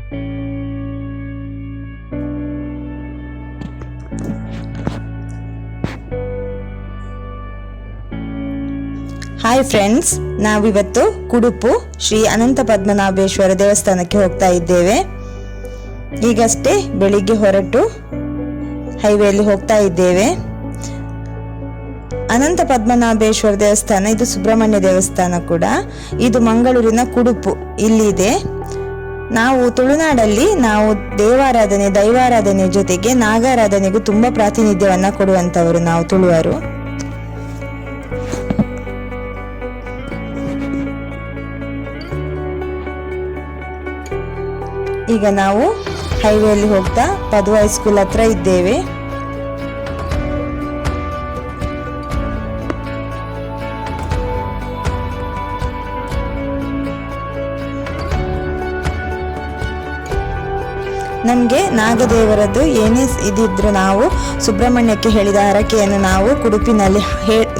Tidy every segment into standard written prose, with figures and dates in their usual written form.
Hi friends, ನಾವಿವತ್ತು ಕುಡುಪು ಶ್ರೀ ಅನಂತ ಪದ್ಮನಾಭೇಶ್ವರ ದೇವಸ್ಥಾನಕ್ಕೆ ಹೋಗ್ತಾ ಇದ್ದೇವೆ. ಈಗಷ್ಟೇ ಬೆಳಿಗ್ಗೆ ಹೊರಟು ಹೈವೇಲಿ ಹೋಗ್ತಾ ಇದ್ದೇವೆ. ಅನಂತ ಪದ್ಮನಾಭೇಶ್ವರ ದೇವಸ್ಥಾನ ಇದು ಸುಬ್ರಹ್ಮಣ್ಯ ದೇವಸ್ಥಾನ ಕೂಡ. ಇದು ಮಂಗಳೂರಿನ ಕುಡುಪು ಇಲ್ಲಿದೆ. ನಾವು ತುಳುನಾಡಲ್ಲಿ ನಾವು ದೈವಾರಾಧನೆ ಜೊತೆಗೆ ನಾಗಾರಾಧನೆಗೂ ತುಂಬಾ ಪ್ರಾತಿನಿಧ್ಯವನ್ನ ಕೊಡುವಂತವರು ನಾವು ತುಳುವರು. ಈಗ ನಾವು ಹೈವೇಲಿ ಹೋಗ್ತಾ ಪದುವ ಸ್ಕೂಲ್ ಹತ್ರ ಇದ್ದೇವೆ. ನಮಗೆ ನಾಗದೇವರದ್ದು ಏನೇ ಇದಿದ್ರು ನಾವು ಸುಬ್ರಹ್ಮಣ್ಯಕ್ಕೆ ಹೇಳಿದ ಹರಕೆಯನ್ನು ನಾವು ಕುಡುಪಿನಲ್ಲಿ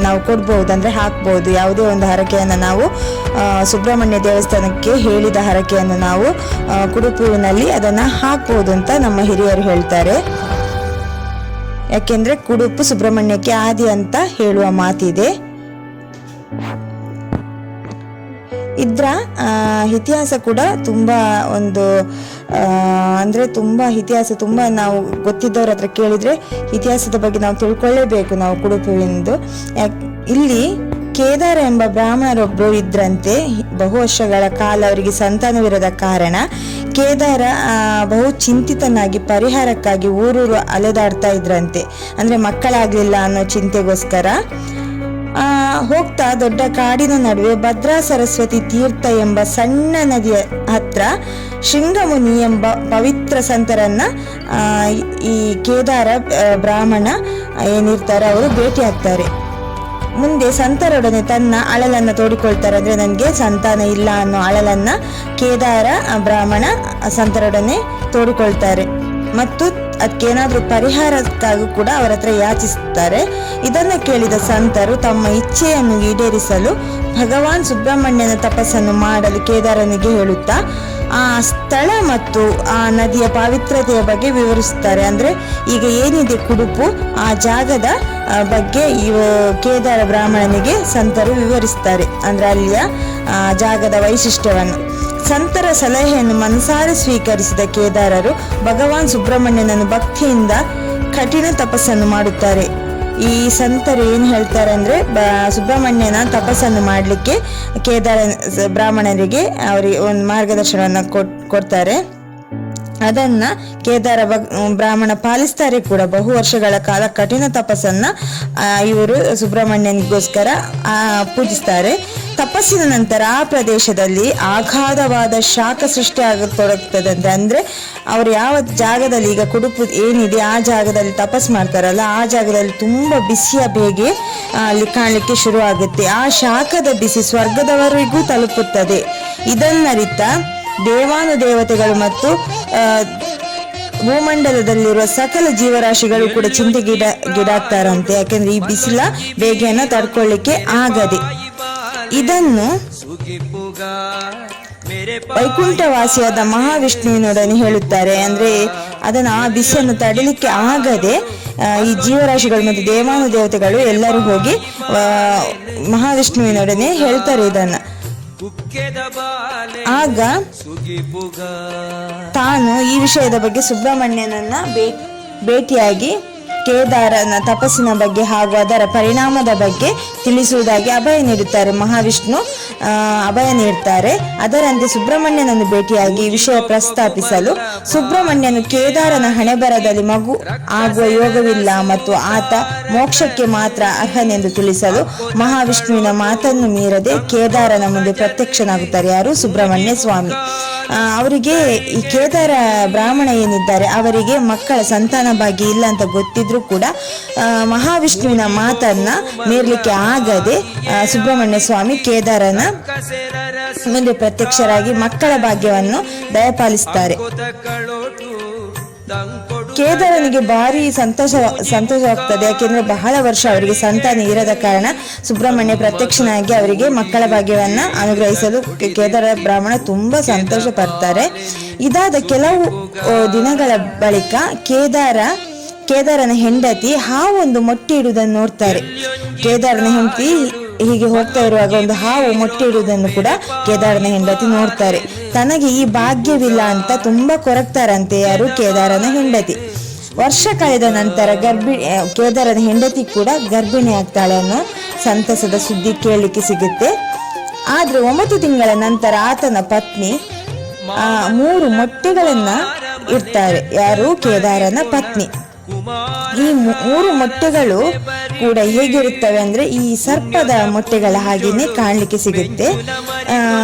ನಾವು ಕೊಡ್ಬೋದು, ಅಂದರೆ ಹಾಕ್ಬೋದು. ಯಾವುದೇ ಒಂದು ಹರಕೆಯನ್ನು ನಾವು ಸುಬ್ರಹ್ಮಣ್ಯ ದೇವಸ್ಥಾನಕ್ಕೆ ಹೇಳಿದ ಹರಕೆಯನ್ನು ನಾವು ಕುಡುಪಿನಲ್ಲಿ ಅದನ್ನು ಹಾಕ್ಬೋದು ಅಂತ ನಮ್ಮ ಹಿರಿಯರು ಹೇಳ್ತಾರೆ. ಯಾಕೆಂದರೆ ಕುಡುಪು ಸುಬ್ರಹ್ಮಣ್ಯಕ್ಕೆ ಆದಿ ಅಂತ ಹೇಳುವ ಮಾತಿದೆ. ಇದರ ಇತಿಹಾಸ ಕೂಡ ತುಂಬ ಒಂದು ಅಂದರೆ ತುಂಬ ಇತಿಹಾಸ ತುಂಬ ನಾವು ಗೊತ್ತಿದ್ದವ್ರ ಹತ್ರ ಕೇಳಿದರೆ ಇತಿಹಾಸದ ಬಗ್ಗೆ ನಾವು ತಿಳ್ಕೊಳ್ಳೇಬೇಕು ನಾವು ಕುಡುಪುವಿಂದು. ಇಲ್ಲಿ ಕೇದಾರ ಎಂಬ ಬ್ರಾಹ್ಮಣರೊಬ್ಬರು ಇದ್ರಂತೆ. ಬಹು ವರ್ಷಗಳ ಕಾಲ ಅವರಿಗೆ ಸಂತಾನವಿರದ ಕಾರಣ ಕೇದಾರ ಬಹು ಚಿಂತಿತನಾಗಿ ಪರಿಹಾರಕ್ಕಾಗಿ ಊರೂರು ಅಲೆದಾಡ್ತಾ ಇದ್ರಂತೆ. ಅಂದರೆ ಮಕ್ಕಳಾಗಲಿಲ್ಲ ಅನ್ನೋ ಚಿಂತೆಗೋಸ್ಕರ ಹೋಗ್ತಾ ದೊಡ್ಡ ಕಾಡಿನ ನಡುವೆ ಭದ್ರಾ ಸರಸ್ವತಿ ತೀರ್ಥ ಎಂಬ ಸಣ್ಣ ನದಿಯ ಹತ್ರ ಶೃಂಗಮುನಿ ಎಂಬ ಪವಿತ್ರ ಸಂತರನ್ನ ಈ ಕೇದಾರ ಬ್ರಾಹ್ಮಣ ಏನಿರ್ತಾರೆ ಅವರು ಭೇಟಿ ಆಗ್ತಾರೆ. ಮುಂದೆ ಸಂತರೊಡನೆ ತನ್ನ ಅಳಲನ್ನು ತೋಡಿಕೊಳ್ತಾರೆ. ಅಂದರೆ ನನಗೆ ಸಂತಾನ ಇಲ್ಲ ಅನ್ನೋ ಅಳಲನ್ನ ಕೇದಾರ ಬ್ರಾಹ್ಮಣ ಸಂತರೊಡನೆ ತೋಡಿಕೊಳ್ತಾರೆ ಮತ್ತು ಅದಕ್ಕೇನಾದ್ರೂ ಪರಿಹಾರಕ್ಕಾಗೂ ಕೂಡ ಅವರ ಹತ್ರ ಯಾಚಿಸುತ್ತಾರೆ. ಇದನ್ನು ಕೇಳಿದ ಸಂತರು ತಮ್ಮ ಇಚ್ಛೆಯನ್ನು ಈಡೇರಿಸಲು ಭಗವಾನ್ ಸುಬ್ರಹ್ಮಣ್ಯನ ತಪಸ್ಸನ್ನು ಮಾಡಲು ಕೇದಾರನಿಗೆ ಹೇಳುತ್ತಾ ಆ ಸ್ಥಳ ಮತ್ತು ಆ ನದಿಯ ಪಾವಿತ್ರತೆಯ ಬಗ್ಗೆ ವಿವರಿಸುತ್ತಾರೆ. ಅಂದರೆ ಈಗ ಏನಿದೆ ಕುಡುಪು, ಆ ಜಾಗದ ಬಗ್ಗೆ ಕೇದಾರ ಬ್ರಾಹ್ಮಣನಿಗೆ ಸಂತರು ವಿವರಿಸ್ತಾರೆ. ಅಂದರೆ ಅಲ್ಲಿಯ ಜಾಗದ ವೈಶಿಷ್ಟ್ಯವನ್ನು. ಸಂತರ ಸಲಹೆಯನ್ನು ಮನಸಾರೆ ಸ್ವೀಕರಿಸಿದ ಕೇದಾರರು ಭಗವಾನ್ ಸುಬ್ರಹ್ಮಣ್ಯನನ್ನು ಭಕ್ತಿಯಿಂದ ಕಠಿಣ ತಪಸ್ಸನ್ನು ಮಾಡುತ್ತಾರೆ. ಈ ಸಂತರು ಏನು ಹೇಳ್ತಾರೆ ಅಂದರೆ ಸುಬ್ರಹ್ಮಣ್ಯನ ತಪಸ್ಸನ್ನು ಮಾಡಲಿಕ್ಕೆ ಕೇದಾರ ಬ್ರಾಹ್ಮಣರಿಗೆ ಅವರಿಗೆ ಒಂದು ಮಾರ್ಗದರ್ಶನವನ್ನು ಕೊಡ್ತಾರೆ. ಅದನ್ನ ಕೇದಾರ ಬ್ರಾಹ್ಮಣ ಪಾಲಿಸ್ತಾರೆ ಕೂಡ. ಬಹು ವರ್ಷಗಳ ಕಾಲ ಕಠಿಣ ತಪಸ್ಸನ್ನ ಇವರು ಸುಬ್ರಹ್ಮಣ್ಯನಿಗೋಸ್ಕರ ಪೂಜಿಸ್ತಾರೆ. ತಪಸ್ಸಿನ ನಂತರ ಆ ಪ್ರದೇಶದಲ್ಲಿ ಅಗಾಧವಾದ ಶಾಖ ಸೃಷ್ಟಿ ಆಗತೊಡಗ್ತದಂತೆ. ಅಂದ್ರೆ ಅವ್ರು ಯಾವ ಜಾಗದಲ್ಲಿ ಈಗ ಕುಡುಪು ಏನಿದೆ ಆ ಜಾಗದಲ್ಲಿ ತಪಸ್ ಮಾಡ್ತಾರಲ್ಲ, ಆ ಜಾಗದಲ್ಲಿ ತುಂಬಾ ಬಿಸಿಯ ಬೇಗೆ ಅಲ್ಲಿ ಕಾಣಲಿಕ್ಕೆ ಶುರು ಆಗುತ್ತೆ. ಆ ಶಾಖದ ಬಿಸಿ ಸ್ವರ್ಗದವರೆಗೂ ತಲುಪುತ್ತದೆ. ಇದನ್ನರಿತ ದೇವಾನುದೇವತೆಗಳು ಮತ್ತು ಭೂಮಂಡಲದಲ್ಲಿರುವ ಸಕಲ ಜೀವರಾಶಿಗಳು ಕೂಡ ಚಿಂತೆಗೀಡಾಗ್ತಾರಂತೆ. ಯಾಕೆಂದ್ರೆ ಈ ಬಿಸಿಲ ಬೇಗೆಯನ್ನ ತಡ್ಕೊಳ್ಳಿಕ್ಕೆ ಆಗದೆ. ಇದನ್ನು ವೈಕುಂಠವಾಸಿಯಾದ ಮಹಾವಿಷ್ಣುವಿನೊಡನೆ ಹೇಳುತ್ತಾರೆ. ಅಂದ್ರೆ ಅದನ್ನು ಆ ಬಿಸಿಯನ್ನು ತಡಲಿಕ್ಕೆ ಆಗದೆ ಈ ಜೀವರಾಶಿಗಳು ಮತ್ತು ದೇವಾನುದೇವತೆಗಳು ಎಲ್ಲರೂ ಹೋಗಿ ಮಹಾವಿಷ್ಣುವಿನೊಡನೆ ಹೇಳ್ತಾರೆ ಇದನ್ನ. ಆಗ ತಾನು ಈ ವಿಷಯದ ಬಗ್ಗೆ ಸುಬ್ರಹ್ಮಣ್ಯನನ್ನ ಭೇಟಿಯಾಗಿ ಕೇದಾರನ ತಪಸ್ಸಿನ ಬಗ್ಗೆ ಹಾಗೂ ಅದರ ಪರಿಣಾಮದ ಬಗ್ಗೆ ತಿಳಿಸುವುದಾಗಿ ಅಭಯ ನೀಡುತ್ತಾರೆ. ಮಹಾವಿಷ್ಣು ಅಭಯ ನೀಡುತ್ತಾರೆ. ಅದರಂತೆ ಸುಬ್ರಹ್ಮಣ್ಯನನ್ನು ಭೇಟಿಯಾಗಿ ಈ ವಿಷಯ ಪ್ರಸ್ತಾಪಿಸಲು ಸುಬ್ರಹ್ಮಣ್ಯನು ಕೇದಾರನ ಹಣೆಬರದಲ್ಲಿ ಮಗು ಆಗುವ ಯೋಗವಿಲ್ಲ ಮತ್ತು ಆತ ಮೋಕ್ಷಕ್ಕೆ ಮಾತ್ರ ಅರ್ಹನೆಂದು ತಿಳಿಸಲು ಮಹಾವಿಷ್ಣುವಿನ ಮಾತನ್ನು ಮೀರದೆ ಕೇದಾರನ ಮುಂದೆ ಪ್ರತ್ಯಕ್ಷನಾಗುತ್ತಾರೆ. ಯಾರು? ಸುಬ್ರಹ್ಮಣ್ಯ ಸ್ವಾಮಿ. ಅವರಿಗೆ ಈ ಕೇದಾರ ಬ್ರಾಹ್ಮಣ ಏನಿದ್ದಾರೆ ಅವರಿಗೆ ಮಕ್ಕಳ ಸಂತಾನ ಭಾಗ್ಯ ಇಲ್ಲ ಅಂತ ಗೊತ್ತಿದ್ರು ಕೂಡ ಮಹಾವಿಷ್ಣುವಿನ ಮಾತನ್ನ ಮೀರ್ಲಿಕ್ಕೆ ಆಗದೆ ಸುಬ್ರಹ್ಮಣ್ಯ ಸ್ವಾಮಿ ಕೇದಾರನ ಮುಂದೆ ಪ್ರತ್ಯಕ್ಷರಾಗಿ ಮಕ್ಕಳ ಭಾಗ್ಯವನ್ನು ದಯಪಾಲಿಸುತ್ತಾರೆ. ಕೇದಾರನಿಗೆ ಭಾರಿ ಸಂತೋಷವಾಗ್ತದೆ. ಯಾಕೆಂದ್ರೆ ಬಹಳ ವರ್ಷ ಅವರಿಗೆ ಸಂತಾನ ಇರದ ಕಾರಣ ಸುಬ್ರಹ್ಮಣ್ಯ ಪ್ರತ್ಯಕ್ಷನಾಗಿ ಅವರಿಗೆ ಮಕ್ಕಳ ಭಾಗ್ಯವನ್ನ ಅನುಗ್ರಹಿಸಲು ಕೇದಾರ ಬ್ರಾಹ್ಮಣ ತುಂಬಾ ಸಂತೋಷ ಪಡ್ತಾರೆ. ಇದಾದ ಕೆಲವು ದಿನಗಳ ಬಳಿಕ ಕೇದಾರನ ಹೆಂಡತಿ ಹಾವೊಂದು ಮೊಟ್ಟೆ ಇಡುವುದನ್ನು ನೋಡ್ತಾರೆ. ಕೇದಾರನ ಹೆಂಡತಿ ಹೀಗೆ ಹೋಗ್ತಾ ಇರುವಾಗ ಒಂದು ಹಾವು ಮೊಟ್ಟೆ ಇಡುವುದನ್ನು ಕೂಡ ಕೇದಾರನ ಹೆಂಡತಿ ನೋಡ್ತಾರೆ. ತನಗೆ ಈ ಭಾಗ್ಯವಿಲ್ಲ ಅಂತ ತುಂಬಾ ಕೊರಗ್ತಾರಂತೆ ಯಾರು, ಕೇದಾರನ ಹೆಂಡತಿ. ವರ್ಷ ಕಳೆದ ನಂತರ ಕೇದಾರನ ಹೆಂಡತಿ ಕೂಡ ಗರ್ಭಿಣಿ ಆಗ್ತಾಳೆ ಅನ್ನೋ ಸಂತಸದ ಸುದ್ದಿ ಕೇಳಲಿಕ್ಕೆ ಸಿಗುತ್ತೆ. ಆದ್ರೆ 9 ತಿಂಗಳ ನಂತರ ಆತನ ಪತ್ನಿ 3 ಮೊಟ್ಟೆಗಳನ್ನ ಇಡ್ತಾರೆ. ಯಾರು, ಕೇದಾರನ ಪತ್ನಿ. ಈ 3 ಮೊಟ್ಟೆಗಳು ಕೂಡ ಹೇಗಿರುತ್ತವೆ ಅಂದ್ರೆ ಈ ಸರ್ಪದ ಮೊಟ್ಟೆಗಳ ಹಾಗೇನೆ ಕಾಣಲಿಕ್ಕೆ ಸಿಗುತ್ತೆ.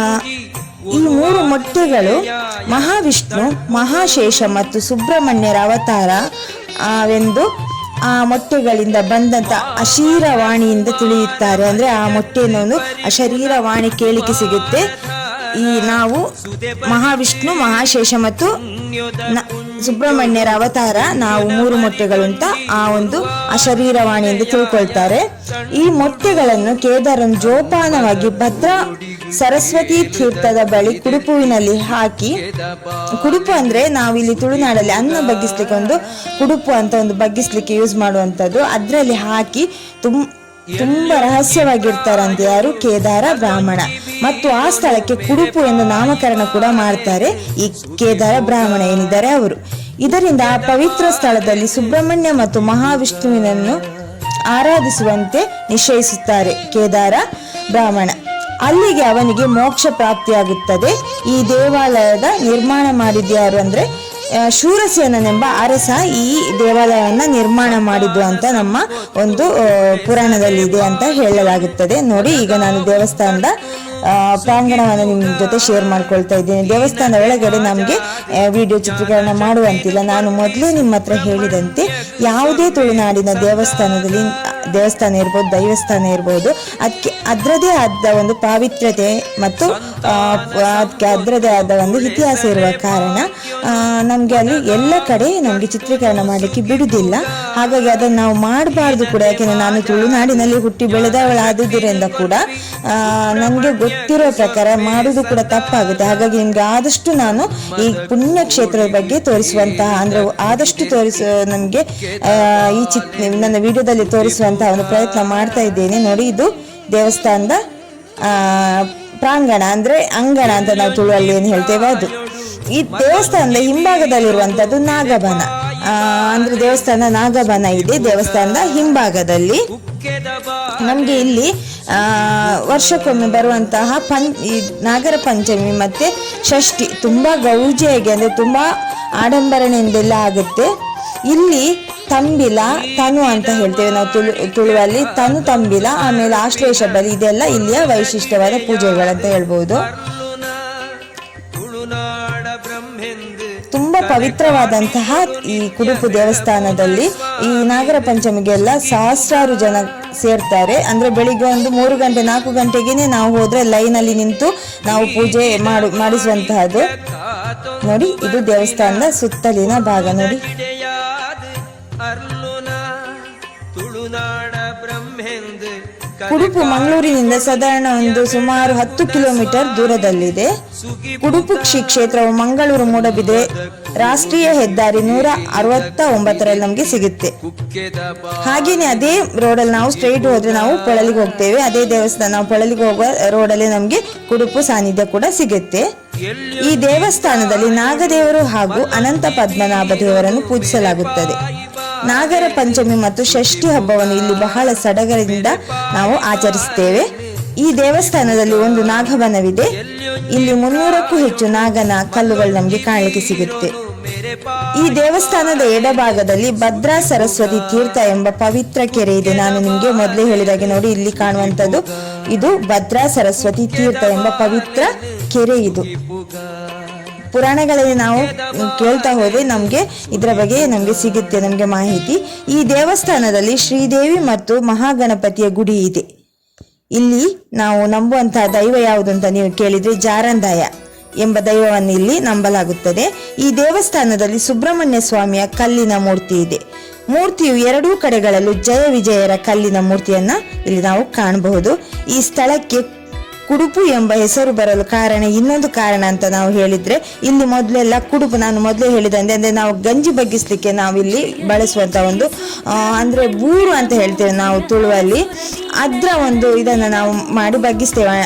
ಈ 3 ಮೊಟ್ಟೆಗಳು ಮಹಾವಿಷ್ಣು, ಮಹಾಶೇಷ ಮತ್ತು ಸುಬ್ರಹ್ಮಣ್ಯರ ಅವತಾರ ವೆಂದು ಆ ಮೊಟ್ಟೆಗಳಿಂದ ಬಂದಂತ ಅಶರೀರವಾಣಿಯಿಂದ ತಿಳಿಯುತ್ತಾರೆ. ಅಂದ್ರೆ ಆ ಮೊಟ್ಟೆಯನ್ನು ಒಂದು ಅಶರೀರವಾಣಿ ಕೇಳಿಕೆ ಸಿಗುತ್ತೆ. ಈ ನಾವು ಮಹಾವಿಷ್ಣು, ಮಹಾಶೇಷ ಮತ್ತು ಸುಬ್ರಹ್ಮಣ್ಯರ ಅವತಾರ ನಾವು 3 ಮೊಟ್ಟೆಗಳು ಅಂತ ಆ ಒಂದು ಅಶರೀರವಾಣಿಯಿಂದ ತಿಳ್ಕೊಳ್ತಾರೆ. ಈ ಮೊಟ್ಟೆಗಳನ್ನು ಕೇದಾರನ್ ಜೋಪಾನವಾಗಿ ಭದ್ರಾ ಸರಸ್ವತಿ ತೀರ್ಥದ ಬಳಿ ಕುಡುಪುವಿನಲ್ಲಿ ಹಾಕಿ, ಕುಡುಪು ಅಂದ್ರೆ ನಾವಿಲ್ಲಿ ತುಳುನಾಡಲ್ಲಿ ಅನ್ನ ಬಗ್ಗಿಸ್ಲಿಕ್ಕೆ ಒಂದು ಕುಡುಪು ಅಂತ ಒಂದು ಬಗ್ಗಿಸ್ಲಿಕ್ಕೆ ಯೂಸ್ ಮಾಡುವಂಥದ್ದು, ಅದರಲ್ಲಿ ಹಾಕಿ ತುಂಬಾ ರಹಸ್ಯವಾಗಿರ್ತಾರಂತೆ ಯಾರು, ಕೇದಾರ ಬ್ರಾಹ್ಮಣ. ಮತ್ತು ಆ ಸ್ಥಳಕ್ಕೆ ಕುಡುಪು ಎಂದು ನಾಮಕರಣ ಕೂಡ ಮಾಡ್ತಾರೆ ಈ ಕೇದಾರ ಬ್ರಾಹ್ಮಣ ಏನಿದ್ದಾರೆ ಅವರು. ಇದರಿಂದ ಆ ಪವಿತ್ರ ಸ್ಥಳದಲ್ಲಿ ಸುಬ್ರಹ್ಮಣ್ಯ ಮತ್ತು ಮಹಾವಿಷ್ಣುವಿನನ್ನು ಆರಾಧಿಸುವಂತೆ ನಿಶ್ಚಯಿಸುತ್ತಾರೆ ಕೇದಾರ ಬ್ರಾಹ್ಮಣ. ಅಲ್ಲಿಗೆ ಅವನಿಗೆ ಮೋಕ್ಷ ಪ್ರಾಪ್ತಿಯಾಗುತ್ತದೆ. ಈ ದೇವಾಲಯದ ನಿರ್ಮಾಣ ಮಾಡಿದ್ಯಾರು ಅಂದ್ರೆ ಶೂರಸೇನನೆಂಬ ಅರಸ ಈ ದೇವಾಲಯವನ್ನ ನಿರ್ಮಾಣ ಮಾಡಿದ್ದು ಅಂತ ನಮ್ಮ ಒಂದು ಪುರಾಣದಲ್ಲಿ ಇದೆ ಅಂತ ಹೇಳಲಾಗುತ್ತದೆ. ನೋಡಿ, ಈಗ ನಾನು ದೇವಸ್ಥಾನದ ಪ್ರಾಂಗಣವನ್ನು ನಿಮ್ಮ ಜೊತೆ ಶೇರ್ ಮಾಡ್ಕೊಳ್ತಾ ಇದ್ದೇನೆ. ದೇವಸ್ಥಾನದ ಒಳಗಡೆ ನಮಗೆ ವಿಡಿಯೋ ಚಿತ್ರೀಕರಣ ಮಾಡುವಂತಿಲ್ಲ. ನಾನು ಮೊದಲೇ ನಿಮ್ಮ ಹತ್ರ ಹೇಳಿದಂತೆ ಯಾವುದೇ ತುಳುನಾಡಿನ ದೇವಸ್ಥಾನ ಇರ್ಬೋದು, ದೈವಸ್ಥಾನ ಇರ್ಬೋದು, ಅದಕ್ಕೆ ಅದರದೇ ಆದ ಒಂದು ಪಾವಿತ್ರ್ಯತೆ ಮತ್ತು ಅದಕ್ಕೆ ಅದರದೇ ಆದ ಒಂದು ಇತಿಹಾಸ ಇರುವ ಕಾರಣ ನಮಗೆ ಅಲ್ಲಿ ಎಲ್ಲ ಕಡೆ ನಮಗೆ ಚಿತ್ರೀಕರಣ ಮಾಡಲಿಕ್ಕೆ ಬಿಡುವುದಿಲ್ಲ. ಹಾಗಾಗಿ ಅದನ್ನು ನಾವು ಮಾಡಬಾರ್ದು ಕೂಡ. ಯಾಕೆಂದರೆ ನಾನು ತುಳುನಾಡಿನಲ್ಲಿ ಹುಟ್ಟಿ ಬೆಳೆದವಳಾದುದರಿಂದ ಕೂಡ ನನಗೆ ಗೊತ್ತಿರೋ ಪ್ರಕಾರ ಮಾಡುವುದು ಕೂಡ ತಪ್ಪಾಗುತ್ತೆ. ಹಾಗಾಗಿ ನಿಮ್ಗೆ ಆದಷ್ಟು ನಾನು ಈ ಪುಣ್ಯಕ್ಷೇತ್ರದ ಬಗ್ಗೆ ತೋರಿಸುವಂತಹ ಅಂದ್ರೆ ಆದಷ್ಟು ನಮಗೆ ನನ್ನ ವಿಡಿಯೋದಲ್ಲಿ ತೋರಿಸುವಂತಹ ಒಂದು ಪ್ರಯತ್ನ ಮಾಡ್ತಾ ಇದ್ದೇನೆ. ನೋಡಿ, ಇದು ದೇವಸ್ಥಾನದ ಪ್ರಾಂಗಣ ಅಂದ್ರೆ ಅಂಗಣ ಅಂತ ನಾವು ತುಳುವಲ್ಲಿ ಏನು ಹೇಳ್ತೇವೆ ಅದು. ಈ ದೇವಸ್ಥಾನದ ಹಿಂಭಾಗದಲ್ಲಿರುವಂತದ್ದು ನಾಗಬನ. ಅಂದ್ರೆ ದೇವಸ್ಥಾನ ನಾಗಬನ ಇದೆ ದೇವಸ್ಥಾನದ ಹಿಂಭಾಗದಲ್ಲಿ. ನಮ್ಗೆ ಇಲ್ಲಿ ವರ್ಷಕ್ಕೊಮ್ಮೆ ಬರುವಂತಹ ನಾಗರ ಪಂಚಮಿ ಮತ್ತೆ ಷಷ್ಠಿ ತುಂಬಾ ಗೌಜಿಯಾಗಿ ಅಂದ್ರೆ ತುಂಬಾ ಆಡಂಬರಣೆಯಿಂದೆಲ್ಲ ಆಗುತ್ತೆ. ಇಲ್ಲಿ ತಂಬಿಲ, ತನು ಅಂತ ಹೇಳ್ತೇವೆ ನಾವು ತುಳುವಲ್ಲಿ. ತನು ತಂಬಿಲ, ಆಮೇಲೆ ಆಶ್ಲೇಷ ಬಲಿ, ಇದೆಲ್ಲ ಇಲ್ಲಿಯ ವೈಶಿಷ್ಟ್ಯವಾದ ಪೂಜೆಗಳಂತ ಹೇಳ್ಬಹುದು. ತುಂಬಾ ಪವಿತ್ರವಾದಂತಹ ಈ ಕುಡುಪು ದೇವಸ್ಥಾನದಲ್ಲಿ ಈ ನಾಗರ ಪಂಚಮಿಗೆಲ್ಲ ಸಹಸ್ರಾರು ಜನ ಸೇರ್ತಾರೆ. ಅಂದ್ರೆ ಬೆಳಿಗ್ಗೆ ಒಂದು 3 ಗಂಟೆ 4 ಗಂಟೆಗೆ ನಾವು ಹೋದ್ರೆ ಲೈನ್ ಅಲ್ಲಿ ನಿಂತು ನಾವು ಪೂಜೆ ಮಾಡಿಸುವಂತಹದ್ದು. ನೋಡಿ, ಇದು ದೇವಸ್ಥಾನದ ಸುತ್ತಲಿನ ಭಾಗ. ನೋಡಿ, ಕುಡುಪು ಮಂಗಳೂರಿನಿಂದ ಸಾಧಾರಣ ಸುಮಾರು 10 ಕಿಲೋಮೀಟರ್ ದೂರದಲ್ಲಿದೆ. ಕುಡುಪು ಶ್ರೀ ಕ್ಷೇತ್ರವು ಮಂಗಳೂರು ಮೂಡಬಿದ್ರೆ ರಾಷ್ಟ್ರೀಯ ಹೆದ್ದಾರಿ 169ರಲ್ಲಿ ನಮ್ಗೆ ಸಿಗುತ್ತೆ. ಹಾಗೇನೆ ಅದೇ ರೋಡಲ್ಲಿ ನಾವು ಸ್ಟ್ರೈಟ್ ಹೋದ್ರೆ ನಾವು ಪೊಳಲಿಗೆ ಹೋಗ್ತೇವೆ. ಅದೇ ದೇವಸ್ಥಾನ ನಾವು ಪೊಳಲಿಗೆ ಹೋಗುವ ರೋಡಲ್ಲಿ ನಮ್ಗೆ ಕುಡುಪು ಸಾನ್ನಿಧ್ಯ ಕೂಡ ಸಿಗುತ್ತೆ. ಈ ದೇವಸ್ಥಾನದಲ್ಲಿ ನಾಗದೇವರು ಹಾಗೂ ಅನಂತ ಪದ್ಮನಾಭ ದೇವರನ್ನು ಪೂಜಿಸಲಾಗುತ್ತದೆ. ನಾಗರ ಪಂಚಮಿ ಮತ್ತು ಷಷ್ಠಿ ಹಬ್ಬವನ್ನು ಇಲ್ಲಿ ಬಹಳ ಸಡಗರದಿಂದ ನಾವು ಆಚರಿಸುತ್ತೇವೆ. ಈ ದೇವಸ್ಥಾನದಲ್ಲಿ ಒಂದು ನಾಗವನವಿದೆ. ಇಲ್ಲಿ 300ಕ್ಕೂ ಹೆಚ್ಚು ನಾಗನ ಕಲ್ಲುಗಳು ನಮಗೆ ಕಾಣಲಿಕ್ಕೆ ಸಿಗುತ್ತೆ. ಈ ದೇವಸ್ಥಾನದ ಎಡಭಾಗದಲ್ಲಿ ಭದ್ರಾ ಸರಸ್ವತಿ ತೀರ್ಥ ಎಂಬ ಪವಿತ್ರ ಕೆರೆ ಇದೆ. ನಾನು ನಿಮ್ಗೆ ಮೊದಲೇ ಹೇಳಿದಾಗೆ ನೋಡಿ, ಇಲ್ಲಿ ಕಾಣುವಂತದ್ದು ಇದು ಭದ್ರಾ ಸರಸ್ವತಿ ತೀರ್ಥ ಎಂಬ ಪವಿತ್ರ ಕೆರೆ. ಇದು ಪುರಾಣಗಳಲ್ಲಿ ನಾವು ಕೇಳ್ತಾ ಹೋದ್ರೆ ನಮ್ಗೆ ಇದರ ಬಗ್ಗೆ ನಮ್ಗೆ ಸಿಗುತ್ತೆ ನಮ್ಗೆ ಮಾಹಿತಿ. ಈ ದೇವಸ್ಥಾನದಲ್ಲಿ ಶ್ರೀದೇವಿ ಮತ್ತು ಮಹಾಗಣಪತಿಯ ಗುಡಿ ಇದೆ. ಇಲ್ಲಿ ನಾವು ನಂಬುವಂತಹ ದೈವ ಯಾವುದು ಅಂತ ನೀವು ಕೇಳಿದ್ರೆ ಜಾರಂದಾಯ. ಎಂಬ ದೈವವನ್ನು ಇಲ್ಲಿ ನಂಬಲಾಗುತ್ತದೆ. ಈ ದೇವಸ್ಥಾನದಲ್ಲಿ ಸುಬ್ರಹ್ಮಣ್ಯ ಸ್ವಾಮಿಯ ಕಲ್ಲಿನ ಮೂರ್ತಿ ಇದೆ. ಮೂರ್ತಿಯು ಎರಡೂ ಕಡೆಗಳಲ್ಲೂ ಜಯ ವಿಜಯರ ಕಲ್ಲಿನ ಮೂರ್ತಿಯನ್ನ ಇಲ್ಲಿ ನಾವು ಕಾಣಬಹುದು. ಈ ಸ್ಥಳಕ್ಕೆ ಕುಡುಪು ಎಂಬ ಹೆಸರು ಬರಲು ಕಾರಣ ಇನ್ನೊಂದು ಕಾರಣ ಅಂತ ನಾವು ಹೇಳಿದ್ರೆ, ಇಲ್ಲಿ ಮೊದಲೆಲ್ಲ ಕುಡುಪು, ನಾನು ಮೊದಲೇ ಹೇಳಿದಂತೆ ಅಂದ್ರೆ ನಾವು ಗಂಜಿ ಬಗ್ಗಿಸ್ಲಿಕ್ಕೆ ನಾವು ಇಲ್ಲಿ ಬಳಸುವಂತ ಒಂದು ಅಂದ್ರೆ ಬೂರು ಅಂತ ಹೇಳ್ತೇವೆ ನಾವು ತುಳುವಲ್ಲಿ, ಅದರ ಒಂದು ಇದನ್ನ ನಾವು ಮಾಡಿ ಬಗ್ಗಿಸ್ತೇವೆ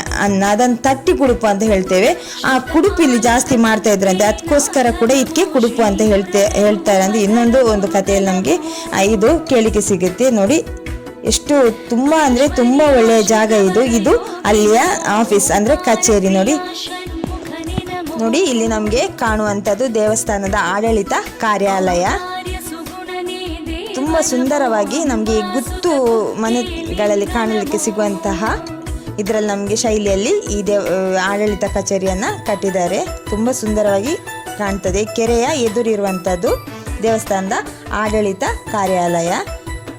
ಅದನ್ನು ತಟ್ಟಿ ಕುಡುಪು ಅಂತ ಹೇಳ್ತೇವೆ. ಆ ಕುಡುಪು ಇಲ್ಲಿ ಜಾಸ್ತಿ ಮಾಡ್ತಾ ಇದ್ರಂತೆ, ಅದಕ್ಕೋಸ್ಕರ ಕೂಡ ಇದಕ್ಕೆ ಕುಡುಪು ಅಂತ ಹೇಳ್ತಾರೆ ಅಂತ ಇನ್ನೊಂದು ಒಂದು ಕಥೆಯಲ್ಲಿ ನಮಗೆ ಇದು ಕೇಳಿಕೆ ಸಿಗುತ್ತೆ. ನೋಡಿ ಎಷ್ಟು ತುಂಬಾ ಅಂದ್ರೆ ತುಂಬಾ ಒಳ್ಳೆಯ ಜಾಗ ಇದು ಅಲ್ಲಿಯ ಆಫೀಸ್ ಅಂದ್ರೆ ಕಚೇರಿ. ನೋಡಿ ಇಲ್ಲಿ ನಮ್ಗೆ ಕಾಣುವಂತದ್ದು ದೇವಸ್ಥಾನದ ಆಡಳಿತ ಕಾರ್ಯಾಲಯ. ತುಂಬಾ ಸುಂದರವಾಗಿ ನಮ್ಗೆ ಗುತ್ತು ಮನೆಗಳಲ್ಲಿ ಕಾಣಲಿಕ್ಕೆ ಸಿಗುವಂತಹ ಇದರಲ್ಲಿ ನಮ್ಗೆ ಶೈಲಿಯಲ್ಲಿ ಈ ಆಡಳಿತ ಕಚೇರಿಯನ್ನ ಕಟ್ಟಿದ್ದಾರೆ. ತುಂಬಾ ಸುಂದರವಾಗಿ ಕಾಣ್ತದೆ. ಕೆರೆಯ ಎದುರಿರುವಂತದ್ದು ದೇವಸ್ಥಾನದ ಆಡಳಿತ ಕಾರ್ಯಾಲಯ.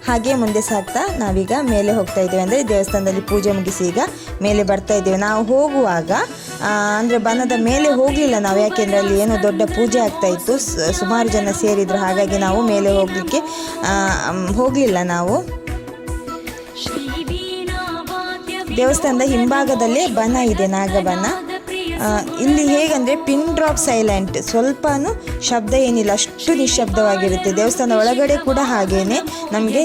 ಹಾಗೆ ಮುಂದೆ ಸಾಗ್ತಾ ನಾವೀಗ ಮೇಲೆ ಹೋಗ್ತಾ ಇದ್ದೇವೆ. ಅಂದರೆ ದೇವಸ್ಥಾನದಲ್ಲಿ ಪೂಜೆ ಮುಗಿಸಿ ಈಗ ಮೇಲೆ ಬರ್ತಾ ಇದ್ದೇವೆ. ನಾವು ಹೋಗುವಾಗ ಅಂದರೆ ಬನದ ಮೇಲೆ ಹೋಗಲಿಲ್ಲ ನಾವು, ಯಾಕೆಂದರೆ ಅಲ್ಲಿ ಏನೋ ದೊಡ್ಡ ಪೂಜೆ ಆಗ್ತಾ ಇತ್ತು, ಸುಮಾರು ಜನ ಸೇರಿದ್ರು, ಹಾಗಾಗಿ ನಾವು ಮೇಲೆ ಹೋಗಲಿಕ್ಕೆ ಹೋಗಲಿಲ್ಲ ನಾವು. ದೇವಸ್ಥಾನದ ಹಿಂಭಾಗದಲ್ಲೇ ಬನ ಇದೆ, ನಾಗಬನ. ಇಲ್ಲಿ ಹೇಗಂದರೆ ಪಿನ್ ಡ್ರಾಪ್ ಸೈಲೆಂಟ್, ಸ್ವಲ್ಪನೂ ಶಬ್ದ ಏನಿಲ್ಲ, ಅಷ್ಟು ನಿಶ್ಶಬ್ದವಾಗಿರುತ್ತೆ. ದೇವಸ್ಥಾನದ ಒಳಗಡೆ ಕೂಡ ಹಾಗೇನೆ ನಮಗೆ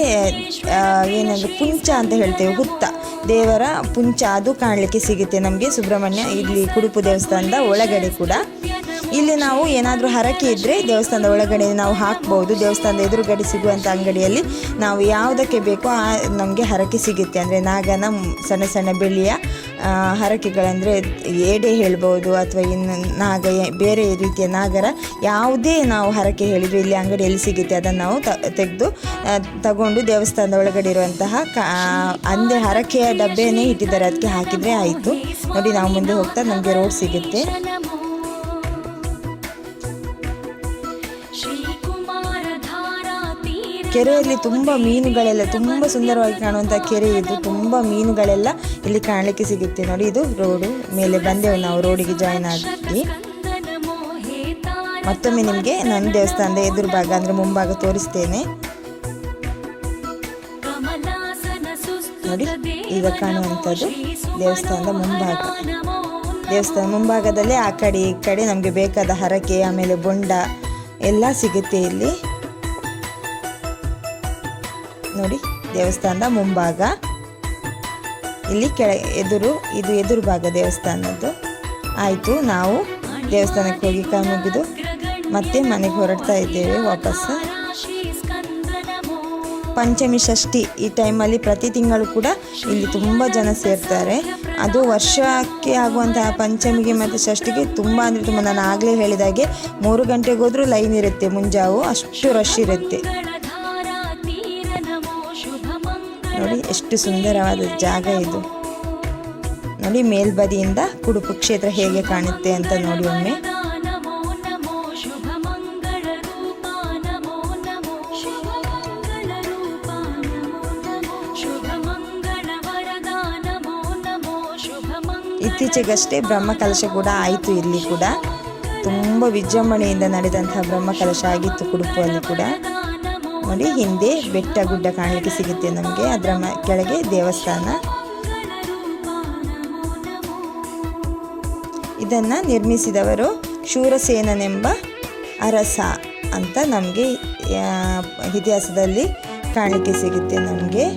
ಏನಂದರೆ ಪುಂಚ ಅಂತ ಹೇಳ್ತೇವೆ, ಹುತ್ತ ದೇವರ ಪುಂಚ, ಅದು ಕಾಣಲಿಕ್ಕೆ ಸಿಗುತ್ತೆ ನಮಗೆ ಸುಬ್ರಹ್ಮಣ್ಯ ಇಲ್ಲಿ ಕುಡುಪು ದೇವಸ್ಥಾನದ ಒಳಗಡೆ ಕೂಡ. ಇಲ್ಲಿ ನಾವು ಏನಾದರೂ ಹರಕೆ ಇದ್ದರೆ ದೇವಸ್ಥಾನದ ಒಳಗಡೆ ನಾವು ಹಾಕ್ಬೋದು. ದೇವಸ್ಥಾನದ ಎದುರುಗಡೆ ಸಿಗುವಂಥ ಅಂಗಡಿಯಲ್ಲಿ ನಾವು ಯಾವುದಕ್ಕೆ ಬೇಕೋ ನಮಗೆ ಹರಕೆ ಸಿಗುತ್ತೆ. ಅಂದರೆ ನಾಗನ ಸಣ್ಣ ಸಣ್ಣ ಬೆಳ್ಳಿಯ ಹರಕೆಗಳಂದರೆ ಏಡೆ ಹೇಳ್ಬೋದು, ಅಥವಾ ಇನ್ನು ನಾಗ ಬೇರೆ ರೀತಿಯ ನಾಗರ ಯಾವುದೇ ನಾವು ಹರಕೆ ಹೇಳಿದರೆ ಇಲ್ಲಿ ಅಂಗಡಿಯಲ್ಲಿ ಸಿಗುತ್ತೆ. ಅದನ್ನು ನಾವು ತಗೊಂಡು ದೇವಸ್ಥಾನದ ಒಳಗಡೆ ಇರುವಂತಹ ಅಂದೆ ಹರಕೆಯ ಡಬ್ಬೆಯನ್ನೇ ಇಟ್ಟಿದ್ದಾರೆ, ಅದಕ್ಕೆ ಹಾಕಿದರೆ ಆಯಿತು. ನೋಡಿ ನಾವು ಮುಂದೆ ಹೋಗ್ತಾ ನಮಗೆ ರೋಡ್ ಸಿಗುತ್ತೆ. ಕೆರೆಯಲ್ಲಿ ತುಂಬ ಮೀನುಗಳೆಲ್ಲ, ತುಂಬ ಸುಂದರವಾಗಿ ಕಾಣುವಂಥ ಕೆರೆ ಇದು. ತುಂಬ ಮೀನುಗಳೆಲ್ಲ ಇಲ್ಲಿ ಕಾಣಲಿಕ್ಕೆ ಸಿಗುತ್ತೆ. ನೋಡಿ ಇದು ರೋಡು, ಮೇಲೆ ಬಂದೆವು ನಾವು ರೋಡಿಗೆ ಜಾಯಿನ್ ಆಗಿ. ಮತ್ತೊಮ್ಮೆ ನಿಮಗೆ ನನ್ನ ದೇವಸ್ಥಾನದ ಎದುರು ಭಾಗ ಅಂದರೆ ಮುಂಭಾಗ ತೋರಿಸ್ತೇನೆ. ನೋಡಿ ಈಗ ಕಾಣುವಂಥದ್ದು ದೇವಸ್ಥಾನದ ಮುಂಭಾಗ. ದೇವಸ್ಥಾನ ಮುಂಭಾಗದಲ್ಲೇ ಆ ಕಡೆ ಈ ಕಡೆ ನಮಗೆ ಬೇಕಾದ ಹರಕೆ, ಆಮೇಲೆ ಬೊಂಡ ಎಲ್ಲ ಸಿಗುತ್ತೆ ಇಲ್ಲಿ. ನೋಡಿ ದೇವಸ್ಥಾನದ ಮುಂಭಾಗ, ಇಲ್ಲಿ ಇದು ಎದುರು ಭಾಗ ದೇವಸ್ಥಾನದ್ದು. ಆಯಿತು, ನಾವು ದೇವಸ್ಥಾನಕ್ಕೆ ಹೋಗಿ ಮುಗಿದು ಮತ್ತೆ ಮನೆಗೆ ಹೊರಡ್ತಾ ಇದ್ದೇವೆ ವಾಪಸ್. ಪಂಚಮಿ ಷಷ್ಠಿ ಈ ಟೈಮಲ್ಲಿ ಪ್ರತಿ ತಿಂಗಳು ಕೂಡ ಇಲ್ಲಿ ತುಂಬ ಜನ ಸೇರ್ತಾರೆ. ಅದು ವರ್ಷಕ್ಕೆ ಆಗುವಂತಹ ಪಂಚಮಿಗೆ ಮತ್ತು ಷಷ್ಠಿಗೆ ತುಂಬ ಅಂದರೆ ತುಂಬ, ನಾನು ಆಗಲೇ ಹೇಳಿದಾಗೆ 3 ಗಂಟೆಗೆ ಹೋದರೂ ಲೈನ್ ಇರುತ್ತೆ, ಮುಂಜಾವು ಅಷ್ಟು ರಶ್ ಇರುತ್ತೆ. ನೋಡಿ ಎಷ್ಟು ಸುಂದರವಾದ ಜಾಗ ಇದು. ನೋಡಿ ಮೇಲ್ಬದಿಯಿಂದ ಕುಡುಪು ಕ್ಷೇತ್ರ ಹೇಗೆ ಕಾಣುತ್ತೆ ಅಂತ ನೋಡಿ ಒಮ್ಮೆ. ಇತ್ತೀಚೆಗಷ್ಟೇ ಬ್ರಹ್ಮಕಲಶ ಕೂಡ ಆಯಿತು. ಇಲ್ಲಿ ಕೂಡ ತುಂಬ ವಿಜೃಂಭಣೆಯಿಂದ ನಡೆದಂತಹ ಬ್ರಹ್ಮಕಲಶ ಆಗಿತ್ತು ಕುಡುಪುವಲ್ಲಿ ಕೂಡ. ನೋಡಿ ಹಿಂದೆ ಬೆಟ್ಟ ಗುಡ್ಡ ಕಾಣಲಿಕ್ಕೆ ಸಿಗುತ್ತೆ ನಮಗೆ, ಅದರ ಕೆಳಗೆ ದೇವಸ್ಥಾನ. ಇದನ್ನು ನಿರ್ಮಿಸಿದವರು ಶೂರಸೇನನೆಂಬ ಅರಸ ಅಂತ ನಮಗೆ ಇತಿಹಾಸದಲ್ಲಿ ಕಾಣಲಿಕ್ಕೆ ಸಿಗುತ್ತೆ ನಮಗೆ.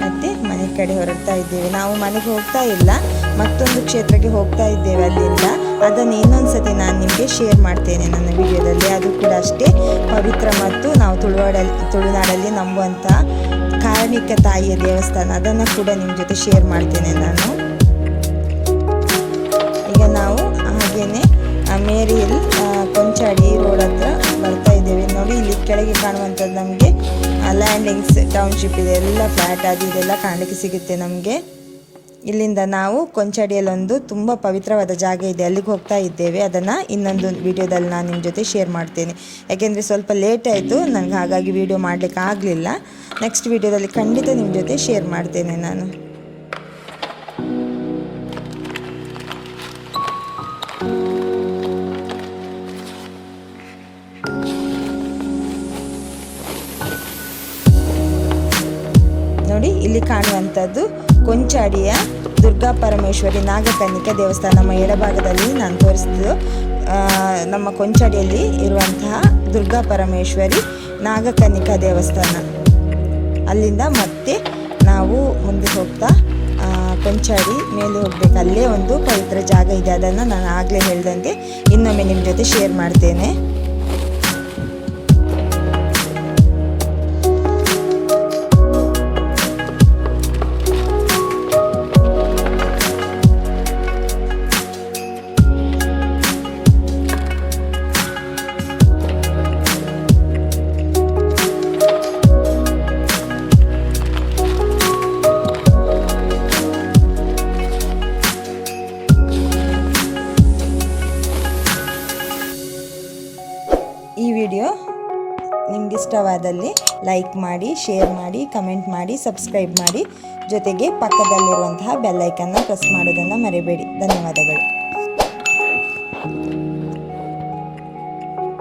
ಮತ್ತೆ ಮನೆ ಕಡೆ ಹೊರಡ್ತಾ ಇದ್ದೇವೆ. ನಾವು ಮನೆಗೆ ಹೋಗ್ತಾ ಇಲ್ಲ, ಮತ್ತೊಂದು ಕ್ಷೇತ್ರಕ್ಕೆ ಹೋಗ್ತಾ ಇದ್ದೇವೆ ಅಲ್ಲಿಂದ. ಅದನ್ನು ಇನ್ನೊಂದು ನಾನು ನಿಮಗೆ ಶೇರ್ ಮಾಡ್ತೇನೆ ನನ್ನ ವಿಡಿಯೋದಲ್ಲಿ. ಅದು ಕೂಡ ಅಷ್ಟೇ ಪವಿತ್ರ ಮತ್ತು ನಾವು ತುಳುನಾಡಲ್ಲಿ ನಂಬುವಂಥ ಕಾರಣಿಕ ತಾಯಿಯ ದೇವಸ್ಥಾನ. ಅದನ್ನು ಕೂಡ ನಿಮ್ಮ ಜೊತೆ ಶೇರ್ ಮಾಡ್ತೇನೆ ನಾನು. ಈಗ ನಾವು ಹಾಗೇನೆ ಮೇರಿ ಹಿಲ್ ಕೊಂಚಾಡಿ ರೋಡ್ ಹತ್ರ ಬರ್ತಾ ಇದ್ದೇವೆ. ನೋಡಿ ಇಲ್ಲಿ ಕೆಳಗೆ ಕಾಣುವಂಥದ್ದು ನಮಗೆ ಲ್ಯಾಂಡಿಂಗ್ಸ್ ಟೌನ್ಶಿಪ್ ಇದೆ, ಎಲ್ಲ ಫ್ಲ್ಯಾಟ್ ಅದು ಇದೆಲ್ಲ ಕಾಣಲಿಕ್ಕೆ ಸಿಗುತ್ತೆ ನಮಗೆ. ಇಲ್ಲಿಂದ ನಾವು ಕೊಂಚಾಡಿಯಲ್ಲೊಂದು ತುಂಬ ಪವಿತ್ರವಾದ ಜಾಗ ಇದೆ, ಅಲ್ಲಿಗೆ ಹೋಗ್ತಾ ಇದ್ದೇವೆ. ಅದನ್ನು ಇನ್ನೊಂದು ವಿಡಿಯೋದಲ್ಲಿ ನಾನು ನಿಮ್ಮ ಜೊತೆ ಶೇರ್ ಮಾಡ್ತೇನೆ. ಯಾಕೆಂದರೆ ಸ್ವಲ್ಪ ಲೇಟ್ ಆಯಿತು ನನಗೆ, ಹಾಗಾಗಿ ವಿಡಿಯೋ ಮಾಡಲಿಕ್ಕೆ ಆಗಲಿಲ್ಲ. ನೆಕ್ಸ್ಟ್ ವಿಡಿಯೋದಲ್ಲಿ ಖಂಡಿತ ನಿಮ್ಮ ಜೊತೆ ಶೇರ್ ಮಾಡ್ತೇನೆ ನಾನು. ಇರುವಂಥದ್ದು ಕೊಂಚಾಡಿಯ ದುರ್ಗಾ ಪರಮೇಶ್ವರಿ ನಾಗಕನ್ನಿಕಾ ದೇವಸ್ಥಾನ. ನಮ್ಮ ಎಡಭಾಗದಲ್ಲಿ ನಾನು ತೋರಿಸಿದ್ದು ನಮ್ಮ ಕೊಂಚಾಡಿಯಲ್ಲಿ ಇರುವಂತಹ ದುರ್ಗಾ ಪರಮೇಶ್ವರಿ ನಾಗಕನ್ನಿಕಾ ದೇವಸ್ಥಾನ. ಅಲ್ಲಿಂದ ಮತ್ತೆ ನಾವು ಮುಂದೆ ಹೋಗ್ತಾ ಕೊಂಚಾಡಿ ಮೇಲೆ ಹೋಗ್ಬೇಕು. ಅಲ್ಲೇ ಒಂದು ಪವಿತ್ರ ಜಾಗ ಇದೆ, ಅದನ್ನು ನಾನು ಆಗಲೇ ಹೇಳ್ದಂಗೆ ಇನ್ನೊಮ್ಮೆ ನಿಮ್ಮ ಜೊತೆ ಶೇರ್ ಮಾಡ್ತೇನೆ. ಈ ವಿಡಿಯೋ ನಿಮ್ಗೆ ಇಷ್ಟವಾದಲ್ಲಿ ಲೈಕ್ ಮಾಡಿ, ಶೇರ್ ಮಾಡಿ, ಕಮೆಂಟ್ ಮಾಡಿ, ಸಬ್ಸ್ಕ್ರೈಬ್ ಮಾಡಿ. ಜೊತೆಗೆ ಪಕ್ಕದಲ್ಲಿರುವಂತಹ ಬೆಲ್ ಐಕನ್ನ ಪ್ರೆಸ್ ಮಾಡೋದನ್ನು ಮರಿಬೇಡಿ. ಧನ್ಯವಾದಗಳು.